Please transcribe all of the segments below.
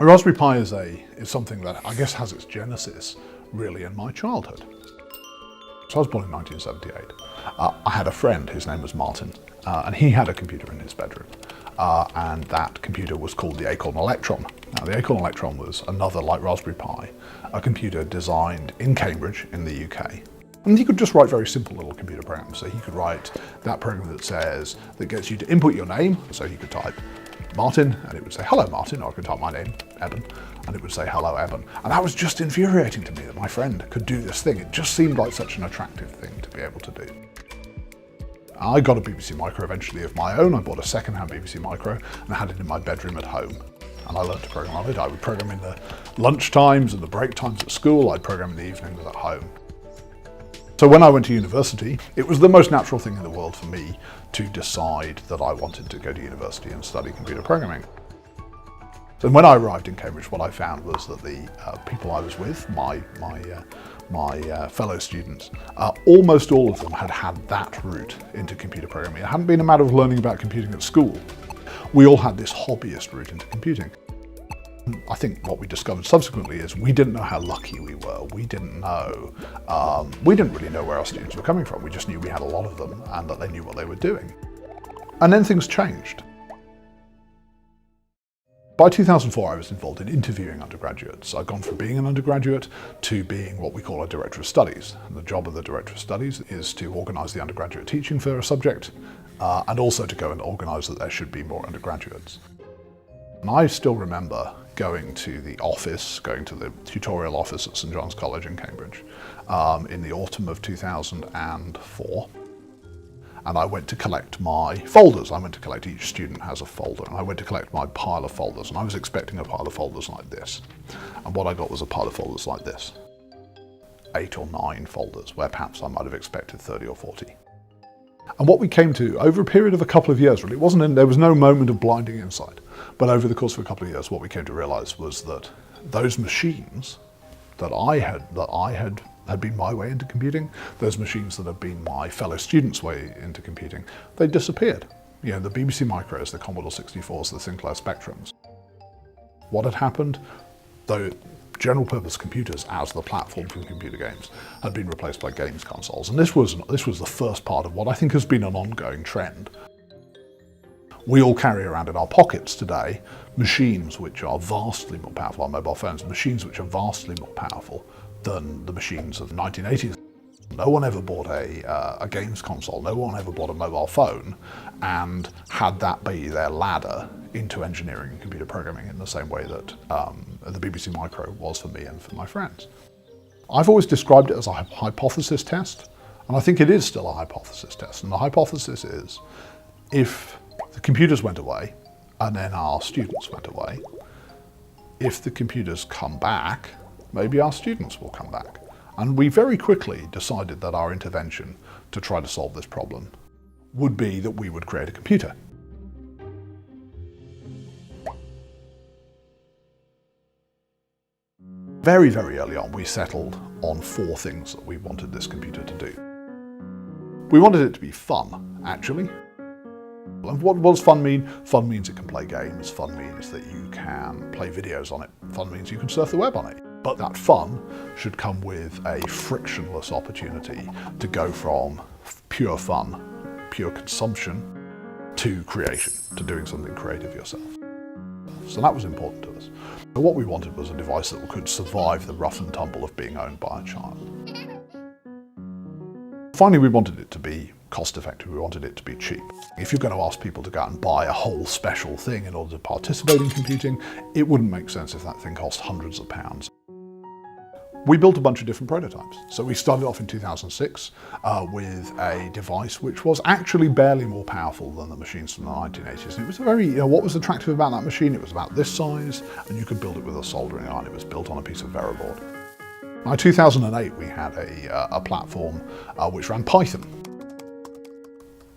A Raspberry Pi is something that I guess has its genesis really in my childhood. So I was born in 1978. I had a friend, his name was Martin, and he had a computer in his bedroom. And that computer was called the Acorn Electron. Now the Acorn Electron was another, like Raspberry Pi, a computer designed in Cambridge in the UK. And he could just write very simple little computer programs. So he could write that program that gets you to input your name. So he could type Martin, and it would say, hello Martin, or I could type my name, Eben, and it would say, hello Eben. And that was just infuriating to me that my friend could do this thing. It just seemed like such an attractive thing to be able to do. I got a BBC Micro eventually of my own. I bought a second-hand BBC Micro and I had it in my bedroom at home. And I learned to program on it. I would program in the lunch times and the break times at school. I'd program in the evenings at home. So when I went to university, it was the most natural thing in the world for me to decide that I wanted to go to university and study computer programming. And when I arrived in Cambridge, what I found was that the people I was with, my fellow students, almost all of them had that route into computer programming. It hadn't been a matter of learning about computing at school. We all had this hobbyist route into computing. I think what we discovered subsequently is we didn't know how lucky we were. We didn't really know where our students were coming from. We just knew we had a lot of them and that they knew what they were doing. And then things changed. By 2004, I was involved in interviewing undergraduates. I'd gone from being an undergraduate to being what we call a Director of Studies. And the job of the Director of Studies is to organise the undergraduate teaching for a subject and also to go and organise that there should be more undergraduates. And I still remember going to the office, going to the tutorial office at St John's College in Cambridge in the autumn of 2004. And I went to collect my folders. I went to collect, each student has a folder, and I went to collect my pile of folders, and I was expecting a pile of folders like this. And what I got was a pile of folders like this. 8 or 9 folders, where perhaps I might have expected 30 or 40. And what we came to, over a period of a couple of years, really, there was no moment of blinding insight, but over the course of a couple of years, what we came to realise was that those machines that had been my way into computing, those machines that had been my fellow students' way into computing, they disappeared. You know, the BBC Micros, the Commodore 64s, the Sinclair Spectrums. What had happened? The general purpose computers as the platform for computer games had been replaced by games consoles. And this was the first part of what I think has been an ongoing trend. We all carry around in our pockets today machines which are vastly more powerful, our mobile phones, machines which are vastly more powerful than the machines of the 1980s. No one ever bought a games console, no one ever bought a mobile phone and had that be their ladder into engineering and computer programming in the same way that the BBC Micro was for me and for my friends. I've always described it as a hypothesis test, and I think it is still a hypothesis test. And the hypothesis is, if the computers went away and then our students went away, if the computers come back, maybe our students will come back. And we very quickly decided that our intervention to try to solve this problem would be that we would create a computer. Very, very early on, we settled on 4 things that we wanted this computer to do. We wanted it to be fun, actually. And what does fun mean? Fun means it can play games. Fun means that you can play videos on it. Fun means you can surf the web on it. But that fun should come with a frictionless opportunity to go from pure fun, pure consumption, to creation, to doing something creative yourself. So that was important to us. So what we wanted was a device that could survive the rough and tumble of being owned by a child. Finally, we wanted it to be cost-effective. We wanted it to be cheap. If you're going to ask people to go out and buy a whole special thing in order to participate in computing, it wouldn't make sense if that thing cost hundreds of pounds. We built a bunch of different prototypes. So we started off in 2006 with a device which was actually barely more powerful than the machines from the 1980s. And it was what was attractive about that machine? It was about this size, and you could build it with a soldering iron. It was built on a piece of Veroboard. By 2008, we had a platform which ran Python.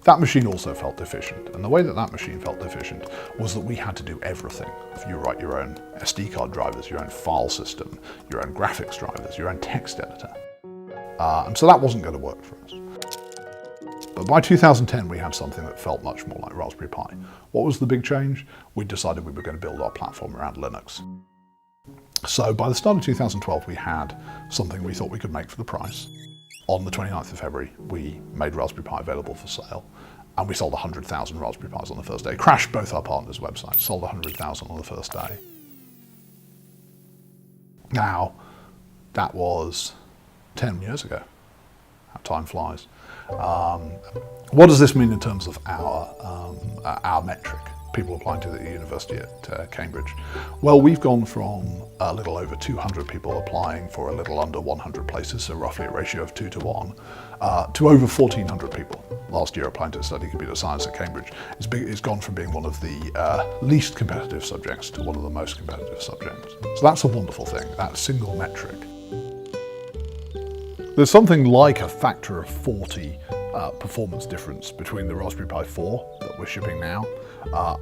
That machine also felt deficient, and the way that machine felt deficient was that we had to do everything. If you write your own SD card drivers, your own file system, your own graphics drivers, your own text editor. And so that wasn't going to work for us. But by 2010, we had something that felt much more like Raspberry Pi. What was the big change? We decided we were going to build our platform around Linux. So by the start of 2012, we had something we thought we could make for the price. On the 29th of February, we made Raspberry Pi available for sale, and we sold 100,000 Raspberry Pis on the first day. Crashed both our partners' websites, sold 100,000 on the first day. Now, that was 10 years ago. How time flies. What does this mean in terms of our metric? People applying to the university at Cambridge. Well, we've gone from a little over 200 people applying for a little under 100 places, so roughly a ratio of 2 to 1, to over 1,400 people last year applying to study computer science at Cambridge. It's gone from being one of the least competitive subjects to one of the most competitive subjects. So that's a wonderful thing, that single metric. There's something like a factor of 40 performance difference between the Raspberry Pi 4 that we're shipping now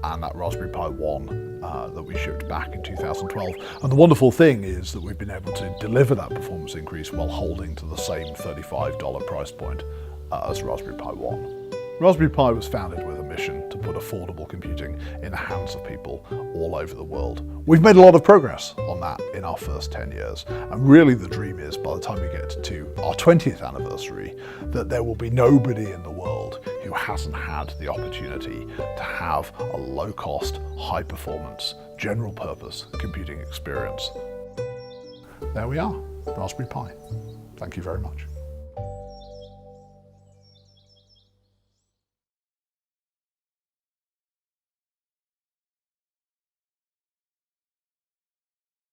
and that Raspberry Pi 1 that we shipped back in 2012. And the wonderful thing is that we've been able to deliver that performance increase while holding to the same $35 price point as Raspberry Pi 1. Raspberry Pi was founded with a mission to put affordable computing in the hands of people all over the world. We've made a lot of progress on that in our first 10 years. And really the dream is, by the time we get to our 20th anniversary, that there will be nobody in the world who hasn't had the opportunity to have a low-cost, high-performance, general-purpose computing experience. There we are, Raspberry Pi. Thank you very much.